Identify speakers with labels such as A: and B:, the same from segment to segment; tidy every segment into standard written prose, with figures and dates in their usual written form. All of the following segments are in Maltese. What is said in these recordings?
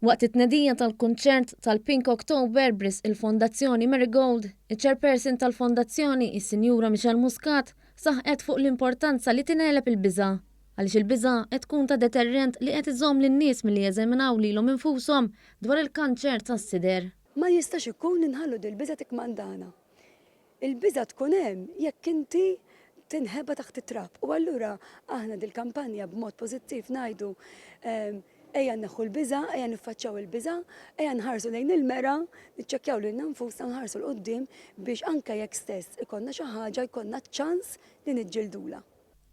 A: Waqt it-tnedija tal-kunċert tal-Pink October bris il-Fondazzjoni Marigold, iċ-chairperson tal-Fondazzjoni, is-Sinjura Michelle Muscat, saħqet fuq l-importanza li tinelep il-biża' għaliex il-biża' qed tkun ta' deterrent li qed iżomm lin-nies milli jeżaminaw lilhom infushom dwar il-kanċer tas-sider.
B: Ma jistax ikun inħallu dil-biża' tikmandana. Il-biża' tkun hemm jekk inti tinħeba taħt it-trab. U allura aħna dil-kampanja b'mod pożittiv ngħidu ejja neħu l-biża', ejja niffaċċjaw il-biża', ejja nħarsu lejn il-mera, niċċekkjaw lilna nfusna nħarsu l-qudiem biex anke jekk stess ikonna xi ħaġa jkollna ċans li niġġildula.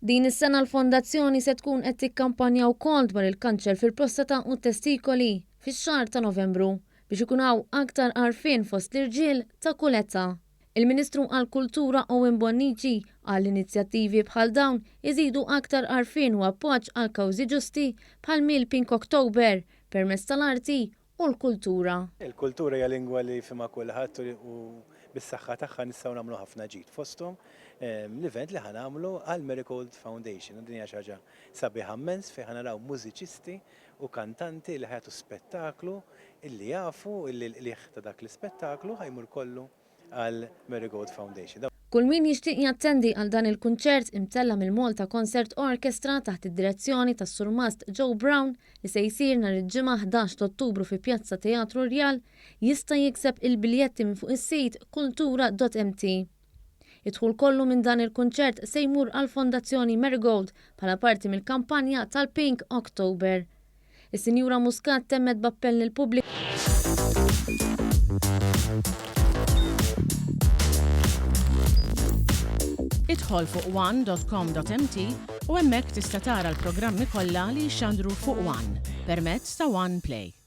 A: Din is-sena l-Fondazzjoni se tkun qed tikkampanja wkoll dwar il-kanċer fil-prostata u t-testikoli fix-xahar ta' Novembru biex ikun hawn aktar għarfien fost l-irġiel ta' kull età. Il-Ministru għall-Kultura Owen Bonnici għall-inizjattivi bħal dawn iżidu aktar għarfien u appoġġ għal kawżi ġusti bħal mill-Pink October permezz tal-arti u l-kultura.
C: Il-kultura hija lingwa li fima kulħadd u bis-saħħa tagħha nistgħu nagħmlu ħafna ġid fosthom l-event li ħanamlu għal Marigold Foundation. Din hija xi ħaġa sabiħa immens fejn ħanaraw mużiċisti u kantanti li ħajtu spettaklu illi jafu illi ta' dak l-ispettaklu ħajmur kollu għal Marigold Foundation.
A: Kull min jixtieq jattendi għal dan il-kunċert imtella mill-Malta Concert Orchestra taħt id-direzzjoni tas Sur Mast Joe Brown li se jsir nhar il-ġimgħa 11 Ottubru fi Pjazza Teatru Rjal jista' jikseb il-biljetti minn fuq is-sit kultura.mt. Id-dħul kollu minn dan il-kunċert se jmur għal Fondazzjoni Marigold bħala parti mill-kampanja tal-Pink October. Is-Sinjura Muscat temmet b'appell lill-pubbliku
D: Idħol fuq one.com.mt u hemmhekk tista' tara l-programmi kollha li jxandru fuq One permezz ta' One Play.